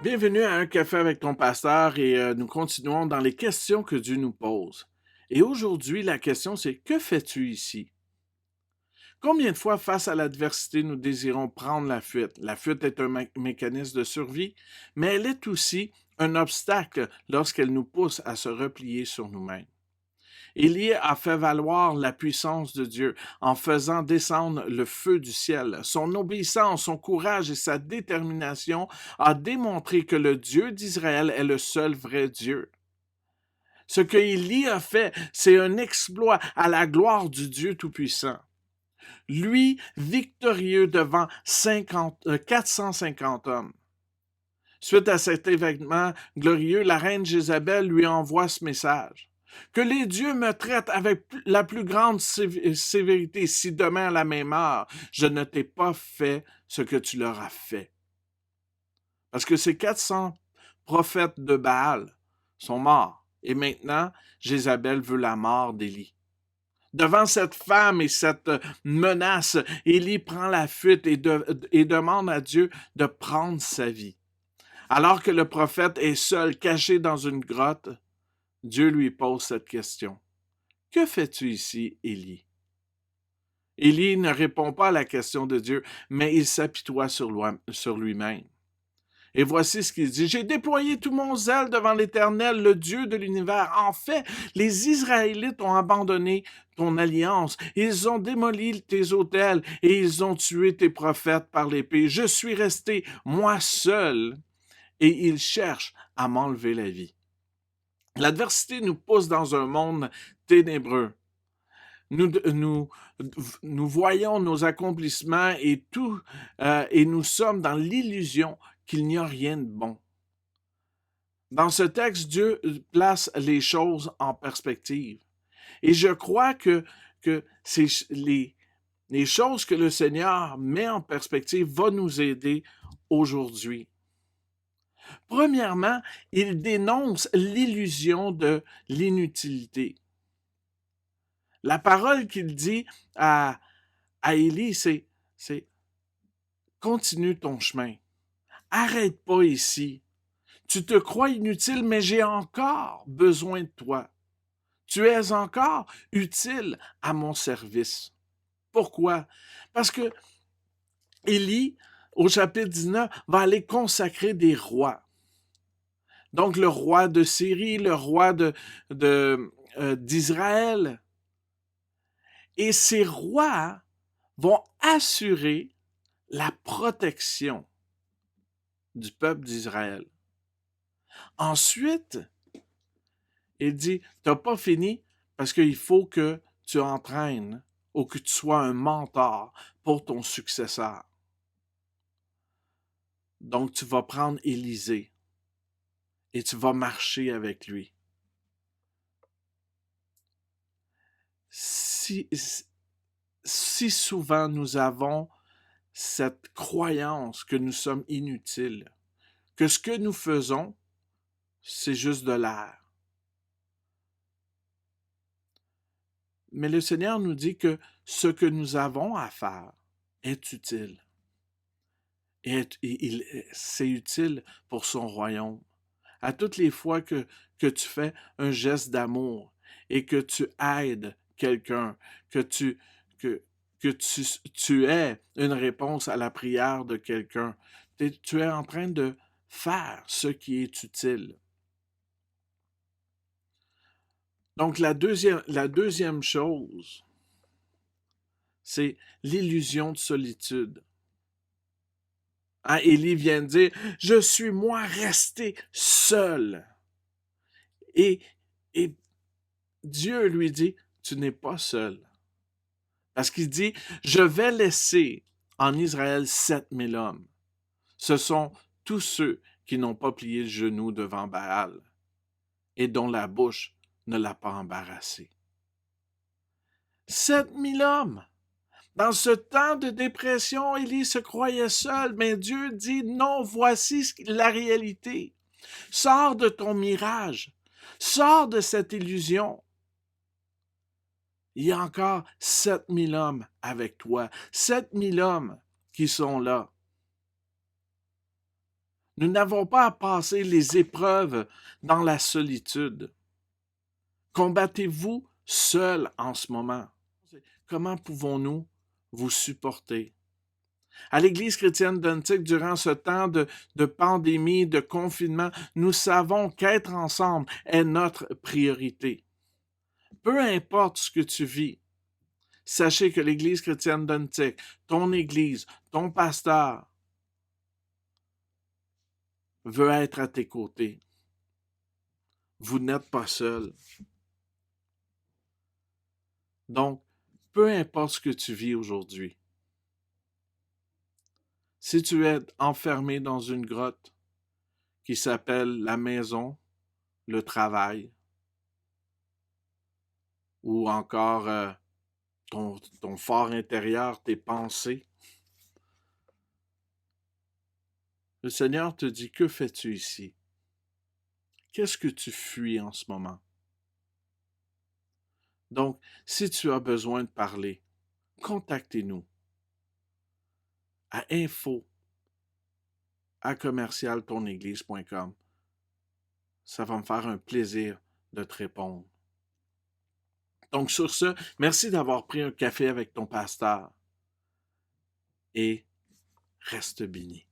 Bienvenue à Un café avec ton pasteur et nous continuons dans les questions que Dieu nous pose. Et aujourd'hui, la question c'est que fais-tu ici? Combien de fois face à l'adversité nous désirons prendre la fuite? La fuite est un mécanisme de survie, mais elle est aussi un obstacle lorsqu'elle nous pousse à se replier sur nous-mêmes. Élie a fait valoir la puissance de Dieu en faisant descendre le feu du ciel. Son obéissance, son courage et sa détermination a démontré que le Dieu d'Israël est le seul vrai Dieu. Ce que Élie a fait, c'est un exploit à la gloire du Dieu Tout-Puissant. Lui, victorieux devant 450 hommes. Suite à cet événement glorieux, la reine Jézabel lui envoie ce message. Que les dieux me traitent avec la plus grande sévérité si demain à la même heure, je ne t'ai pas fait ce que tu leur as fait. Parce que ces 400 prophètes de Baal sont morts. Et maintenant, Jézabel veut la mort d'Élie. Devant cette femme et cette menace, Élie prend la fuite et demande à Dieu de prendre sa vie. Alors que le prophète est seul, caché dans une grotte, Dieu lui pose cette question. Que fais-tu ici, Élie? Élie ne répond pas à la question de Dieu, mais il s'apitoie sur lui-même. Et voici ce qu'il dit. J'ai déployé tout mon zèle devant l'Éternel, le Dieu de l'univers. En fait, les Israélites ont abandonné ton alliance. Ils ont démoli tes autels et ils ont tué tes prophètes par l'épée. Je suis resté, moi seul, et ils cherchent à m'enlever la vie. L'adversité nous pousse dans un monde ténébreux. Nous voyons nos accomplissements et tout, et nous sommes dans l'illusion qu'il n'y a rien de bon. Dans ce texte, Dieu place les choses en perspective. Et je crois que les choses que le Seigneur met en perspective vont nous aider aujourd'hui. Premièrement, il dénonce l'illusion de l'inutilité. La parole qu'il dit à Élie, c'est continue ton chemin. Arrête pas ici. Tu te crois inutile, mais j'ai encore besoin de toi. Tu es encore utile à mon service. Pourquoi? Parce que Élie, au chapitre 19, va aller consacrer des rois. Donc, le roi de Syrie, le roi d'Israël. Et ces rois vont assurer la protection du peuple d'Israël. Ensuite, il dit, tu n'as pas fini parce qu'il faut que tu entraînes ou que tu sois un mentor pour ton successeur. Donc, tu vas prendre Élisée et tu vas marcher avec lui. Si souvent nous avons cette croyance que nous sommes inutiles, que ce que nous faisons, c'est juste de l'air. Mais le Seigneur nous dit que ce que nous avons à faire est utile. Et c'est utile pour son royaume. À toutes les fois que tu fais un geste d'amour et que tu aides quelqu'un, que tu es une réponse à la prière de quelqu'un, tu es en train de faire ce qui est utile. Donc la deuxième chose, c'est l'illusion de solitude. Hein, Élie vient de dire, je suis moi resté seul. Et Dieu lui dit, tu n'es pas seul. Parce qu'il dit, je vais laisser en Israël 7000 hommes. Ce sont tous ceux qui n'ont pas plié le genou devant Baal et dont la bouche ne l'a pas embarrassé. 7000 hommes! Dans ce temps de dépression, Élie se croyait seul, mais Dieu dit non, voici la réalité. Sors de ton mirage, sors de cette illusion. Il y a encore 7000 hommes avec toi, 7000 hommes qui sont là. Nous n'avons pas à passer les épreuves dans la solitude. Combattez-vous seul en ce moment. Comment pouvons-nous vous supporter? À l'Église chrétienne d'Antique, durant ce temps de pandémie, de confinement, nous savons qu'être ensemble est notre priorité. Peu importe ce que tu vis, sachez que l'Église chrétienne d'Antique, ton Église, ton pasteur, veut être à tes côtés. Vous n'êtes pas seul. Donc, peu importe ce que tu vis aujourd'hui, si tu es enfermé dans une grotte qui s'appelle la maison, le travail, ou encore ton fort intérieur, tes pensées, le Seigneur te dit, que fais-tu ici? Qu'est-ce que tu fuis en ce moment? Donc, si tu as besoin de parler, contactez-nous à info@commercialtonéglise.com. Ça va me faire un plaisir de te répondre. Donc, sur ce, merci d'avoir pris un café avec ton pasteur et reste béni.